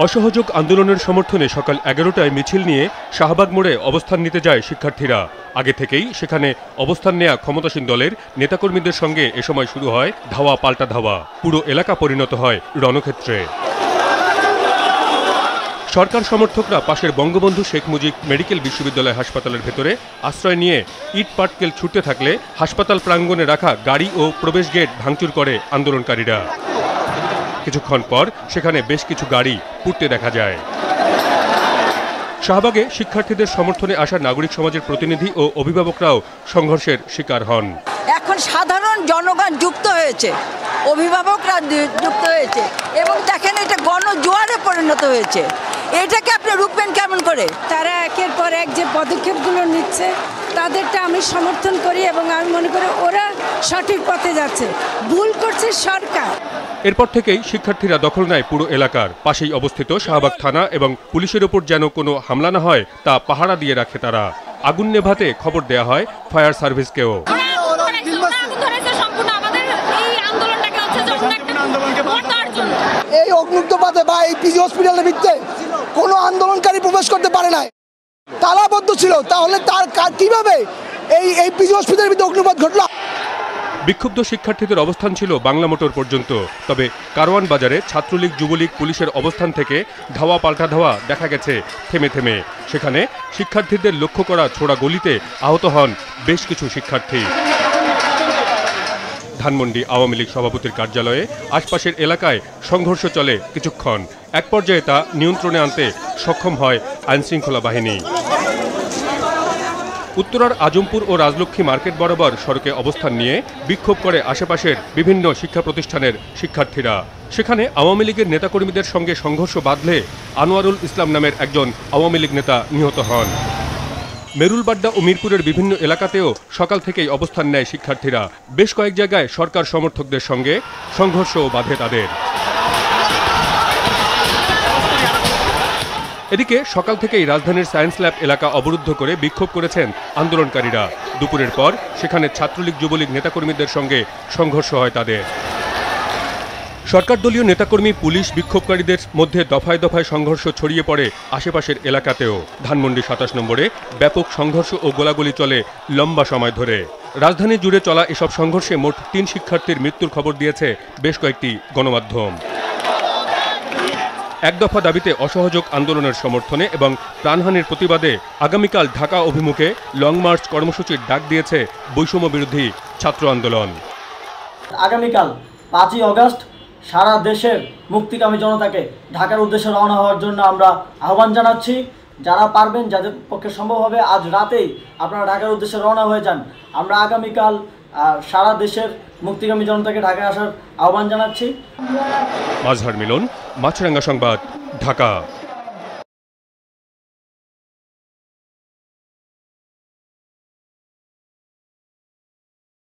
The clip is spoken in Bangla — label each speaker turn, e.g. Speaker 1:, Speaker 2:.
Speaker 1: অসহযোগ আন্দোলনের সমর্থনে সকাল 11টায় মিছিল নিয়ে শাহবাগ মোড়ে অবস্থান নিতে যায় শিক্ষার্থীরা। আগে থেকেই সেখানে অবস্থান নেয়া ক্ষমতাসীন দলের নেতাকর্মীদের সঙ্গে এ সময় শুরু হয় ধাওয়া পাল্টা ধাওয়া। পুরো এলাকা পরিণত হয় রণক্ষেত্রে। সরকার সমর্থকরা পাশের বঙ্গবন্ধু শেখ মুজিব মেডিকেল বিশ্ববিদ্যালয় হাসপাতালের ভেতরে আশ্রয় নিয়ে ইট পাটকেল ছুটতে থাকলে হাসপাতাল প্রাঙ্গণে রাখা গাড়ি ও প্রবেশ গেট ভাঙচুর করে আন্দোলনকারীরা। কিছুক্ষণ পর সেখানে বেশ কিছু গাড়ি পুড়তে দেখা যায়। শাহবাগে শিক্ষার্থীদের সমর্থনে আসা নাগরিক সমাজের প্রতিনিধি ও অভিভাবকরাও সংঘর্ষের শিকার হন।
Speaker 2: এখন সাধারণ জনগণ যুক্ত হয়েছে, অভিভাবকরা যুক্ত হয়েছে এবং দেখেন এটা গণজোয়ারে পরিণত হয়েছে। এটাকে আপনি রুখবেন কেমন করে?
Speaker 3: তারা একের পর এক যে পদক্ষেপগুলো নিচ্ছে তাদেরটা আমি সমর্থন করি এবং আমি মনে করি ওরা সঠিক পথে যাচ্ছে। ভুল করছে সরকার।
Speaker 1: এরপর থেকেই শিক্ষার্থীরা দখল নেয় পুরো এলাকার। পাশেই অবস্থিত শাহবাগ থানা এবং পুলিশের ওপর যেন কোনো হামলা না হয় তা পাহারা দিয়ে রাখে তারা। আগুন নেভাতে খবর দেয়া হয় ফায়ার সার্ভিসকেও।
Speaker 4: এই অগ্নুত্তপাতে বা এই পিজি হসপিটালের ভিতরে কোনো আন্দোলনকারী প্রবেশ করতে পারে না, তালাবদ্ধ ছিল। তাহলে তার কিভাবে এই পিজি হসপিটালের ভিতরে অগ্নুৎপাত ঘটল?
Speaker 1: বিক্ষুব্ধ শিক্ষার্থীদের অবস্থান ছিল বাংলা মোটর পর্যন্ত। তবে কারওয়ান বাজারে ছাত্রলীগ যুবলীগ পুলিশের অবস্থান থেকে ধাওয়া পাল্টা ধাওয়া দেখা গেছে থেমে থেমে। সেখানে শিক্ষার্থীদের লক্ষ্য করা ছোড়া গুলিতে আহত হন বেশ কিছু শিক্ষার্থী। ধানমন্ডি আওয়ামী লীগ সভাপতির কার্যালয়ে আশপাশের এলাকায় সংঘর্ষ চলে কিছুক্ষণ। এক পর্যায়ে তা নিয়ন্ত্রণে আনতে সক্ষম হয় আইনশৃঙ্খলা বাহিনী। উত্তরার আজমপুর ও রাজলক্ষ্মী মার্কেট বরাবর সড়কে অবস্থান নিয়ে বিক্ষোভ করে আশেপাশের বিভিন্ন শিক্ষা প্রতিষ্ঠানের শিক্ষার্থীরা। সেখানে আওয়ামী লীগের নেতাকর্মীদের সঙ্গে সংঘর্ষ বাধলে আনোয়ারুল ইসলাম নামের একজন আওয়ামী লীগ নেতা নিহত হন। মেরুলবাড্ডা ও মিরপুরের বিভিন্ন এলাকাতেও সকাল থেকেই অবস্থান নেয় শিক্ষার্থীরা। বেশ কয়েক জায়গায় সরকার সমর্থকদের সঙ্গে সংঘর্ষও বাধে তাদের। এদিকে সকাল থেকেই রাজধানীর সায়েন্স ল্যাব এলাকা অবরুদ্ধ করে বিক্ষোভ করেছেন আন্দোলনকারীরা। দুপুরের পর সেখানে ছাত্রলীগ যুবলীগ নেতাকর্মীদের সঙ্গে সংঘর্ষ হয় তাদের। সরকার দলীয় নেতাকর্মী পুলিশ বিক্ষোভকারীদের মধ্যে দফায় দফায় সংঘর্ষ ছড়িয়ে পড়ে আশেপাশের এলাকাতেও। ধানমন্ডি 27 নম্বরে ব্যাপক সংঘর্ষ ও গোলাগুলি চলে লম্বা সময় ধরে। রাজধানী জুড়ে চলা এসব সংঘর্ষে মোট 3 শিক্ষার্থীর মৃত্যুর খবর দিয়েছে বেশ কয়েকটি গণমাধ্যম। এক দফা দাবিতে অসহযোগ আন্দোলনের সমর্থনে এবং প্রাণহানির প্রতিবাদে আগামীকাল ঢাকা অভিমুখে লং মার্চ কর্মসূচির ডাক দিয়েছে বৈষম্য বিরোধী ছাত্র আন্দোলন।
Speaker 5: আগামীকাল 5ই আগস্ট সারা দেশের মুক্তিকামী জনতাকে ঢাকার উদ্দেশ্যে রওনা হওয়ার জন্য আমরা আহ্বান জানাচ্ছি। যারা পারবেন, যাদের পক্ষে সম্ভব হবে, আজ রাতেই আপনারা ঢাকার উদ্দেশ্যে রওনা হয়ে যান। আমরা আগামীকাল সারা দেশের মুক্তিকামী জনতাকে ঢাকায় আসার আহ্বান জানাচ্ছি।
Speaker 1: মাজহার মিলন, মাছরাঙ্গা সংবাদ, ঢাকা।